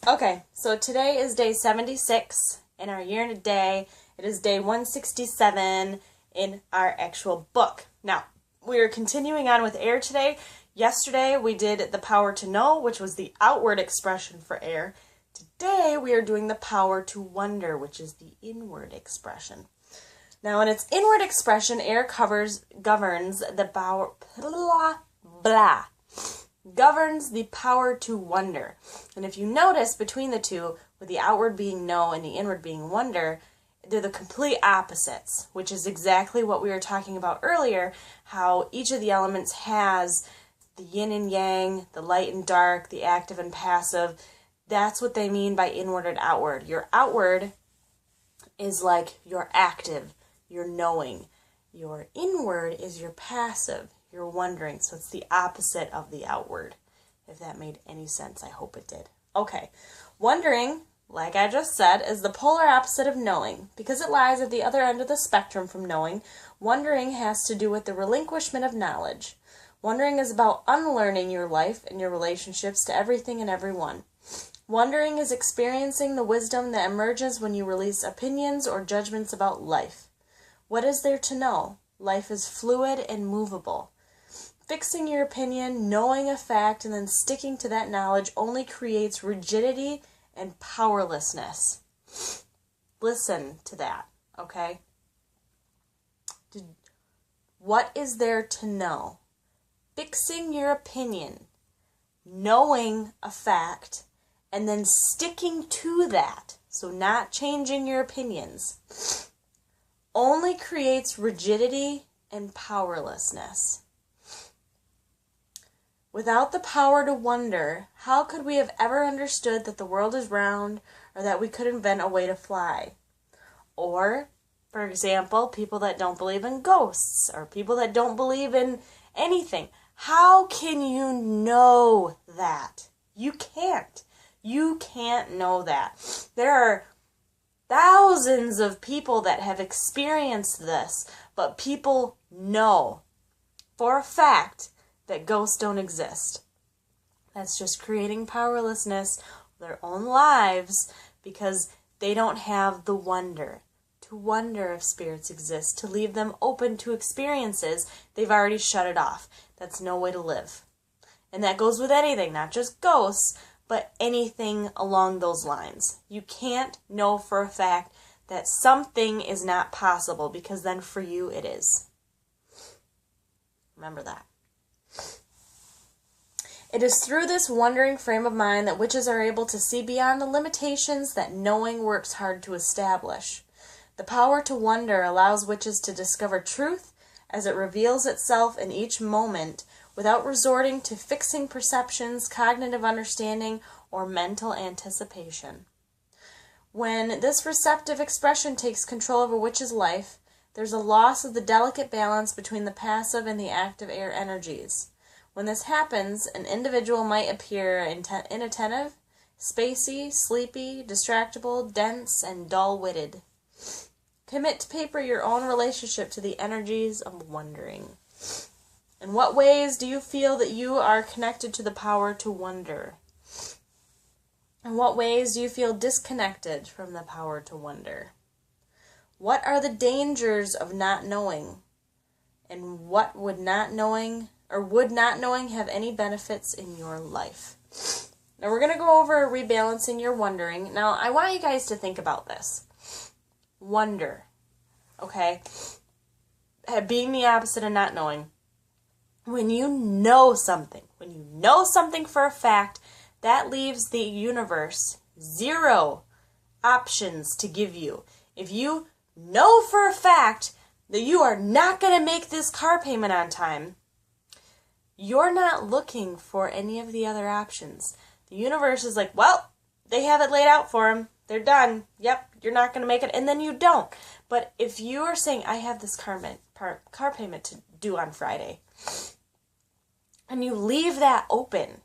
Okay, so today is day 76 in our year and a day. It is day 167 in our actual book. Now, we are continuing on with air today. Yesterday we did the power to know, which was the outward expression for air. Today we are doing the power to wonder, which is the inward expression. Now, in its inward expression, air governs the power, governs the power to wonder. And if you notice between the two, with the outward being know and the inward being wonder, they're the complete opposites, which is exactly what we were talking about earlier, how each of the elements has the yin and yang, the light and dark, the active and passive. That's what they mean by inward and outward. Your outward is like your active, your knowing. Your inward is your passive, your wondering. So it's the opposite of the outward. If that made any sense, I hope it did. Okay, wondering, like I just said, is the polar opposite of knowing. Because it lies at the other end of the spectrum from knowing, wondering has to do with the relinquishment of knowledge. Wondering is about unlearning your life and your relationships to everything and everyone. Wondering is experiencing the wisdom that emerges when you release opinions or judgments about life. What is there to know? Life is fluid and movable. Fixing your opinion, knowing a fact, and then sticking to that knowledge only creates rigidity and powerlessness. Listen to that, okay? What is there to know? Fixing your opinion, knowing a fact, and then sticking to that, so not changing your opinions, only creates rigidity and powerlessness. Without the power to wonder, how could we have ever understood that the world is round, or that we could invent a way to fly? Or, for example, people that don't believe in ghosts, or people that don't believe in anything. How can you know that? You can't. You can't know that. There are thousands of people that have experienced this, but people know for a fact that ghosts don't exist. That's just creating powerlessness of their own lives because they don't have the wonder. To wonder if spirits exist, to leave them open to experiences, they've already shut it off. That's no way to live. And that goes with anything, not just ghosts, but anything along those lines. You can't know for a fact that something is not possible, because then for you it is. Remember that. It is through this wondering frame of mind that witches are able to see beyond the limitations that knowing works hard to establish. The power to wonder allows witches to discover truth as it reveals itself in each moment, without resorting to fixing perceptions, cognitive understanding, or mental anticipation. When this receptive expression takes control of a witch's life, there's a loss of the delicate balance between the passive and the active air energies. When this happens, an individual might appear inattentive, spacey, sleepy, distractible, dense, and dull-witted. Commit to paper your own relationship to the energies of wondering. In what ways do you feel that you are connected to the power to wonder? In what ways do you feel disconnected from the power to wonder? What are the dangers of not knowing? And what would not knowing have any benefits in your life? Now we're going to go over rebalancing your wondering. Now I want you guys to think about this. Wonder, okay? Being the opposite of not knowing. When you know something for a fact, that leaves the universe zero options to give you. If you know for a fact that you are not going to make this car payment on time, you're not looking for any of the other options. The universe is like, well, they have it laid out for them. They're done. Yep, you're not going to make it. And then you don't. But if you are saying, I have this car payment to do on Friday, and you leave that open,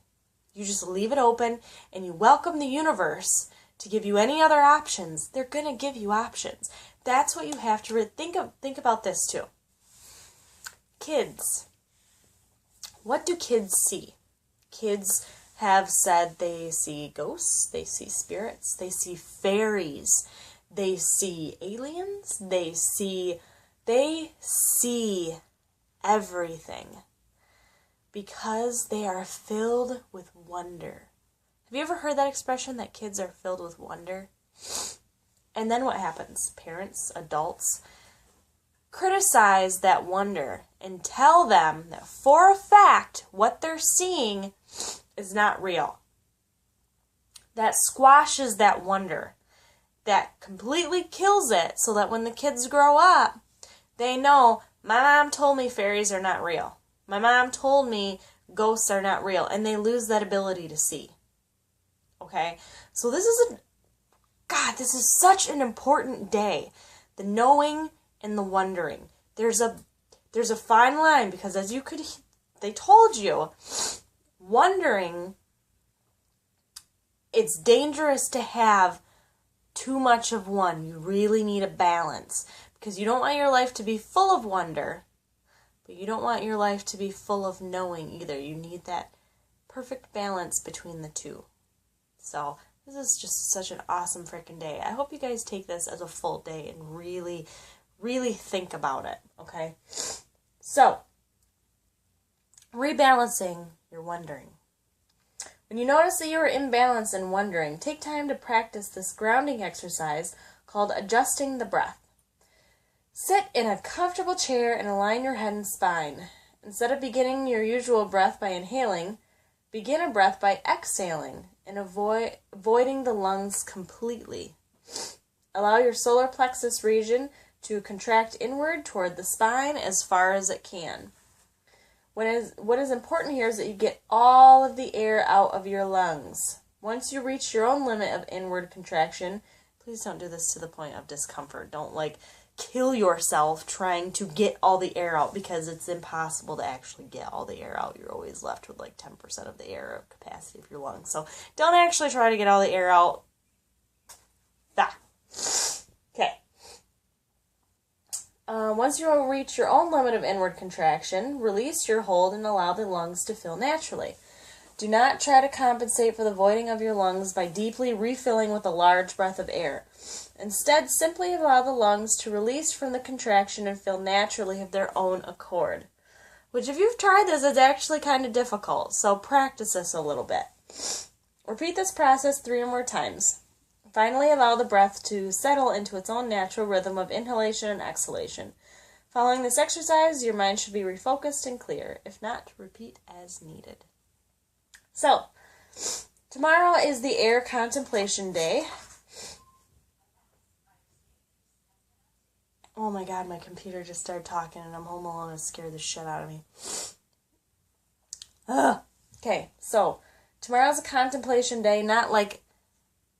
you just leave it open, and you welcome the universe to give you any other options, they're going to give you options. That's what you have to think about this too. Kids. What do kids see? Kids have said they see ghosts, they see spirits, they see fairies, they see aliens, they see everything because they are filled with wonder. Have you ever heard that expression that kids are filled with wonder? And then what happens? Parents, adults, criticize that wonder and tell them that for a fact what they're seeing is not real. That squashes that wonder. That completely kills it so that when the kids grow up, they know, my mom told me fairies are not real. My mom told me ghosts are not real. And they lose that ability to see. Okay? So this is such an important day. The knowing and the wondering. There's a fine line because they told you, wondering, it's dangerous to have too much of one. You really need a balance because you don't want your life to be full of wonder, but you don't want your life to be full of knowing either. You need that perfect balance between the two. So this is just such an awesome freaking day. I hope you guys take this as a full day and really, really think about it, okay? So, rebalancing your wondering. When you notice that you are imbalanced and wondering, take time to practice this grounding exercise called adjusting the breath. Sit in a comfortable chair and align your head and spine. Instead of beginning your usual breath by inhaling, begin a breath by exhaling and avoiding the lungs completely. Allow your solar plexus region to contract inward toward the spine as far as it can. What is important here is that you get all of the air out of your lungs. Once you reach your own limit of inward contraction, please don't do this to the point of discomfort. Don't kill yourself trying to get all the air out because it's impossible to actually get all the air out. You're always left with 10% of the air capacity of your lungs. So don't actually try to get all the air out. Okay. Once you reach your own limit of inward contraction, release your hold and allow the lungs to fill naturally. Do not try to compensate for the voiding of your lungs by deeply refilling with a large breath of air. Instead, simply allow the lungs to release from the contraction and fill naturally of their own accord. Which, if you've tried this, is actually kind of difficult, so practice this a little bit. Repeat this process 3 or more times. Finally, allow the breath to settle into its own natural rhythm of inhalation and exhalation. Following this exercise, your mind should be refocused and clear. If not, repeat as needed. So, tomorrow is the air contemplation day. Oh my god, my computer just started talking and I'm home alone and scared the shit out of me. Ugh. Okay, so tomorrow's a contemplation day, not like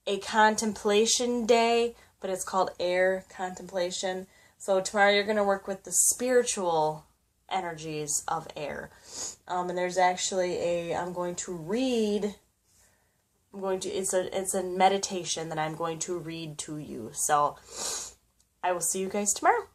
a contemplation day, but it's called air contemplation. So tomorrow you're going to work with the spiritual energies of air. And there's actually it's a meditation that I'm going to read to you. So I will see you guys tomorrow.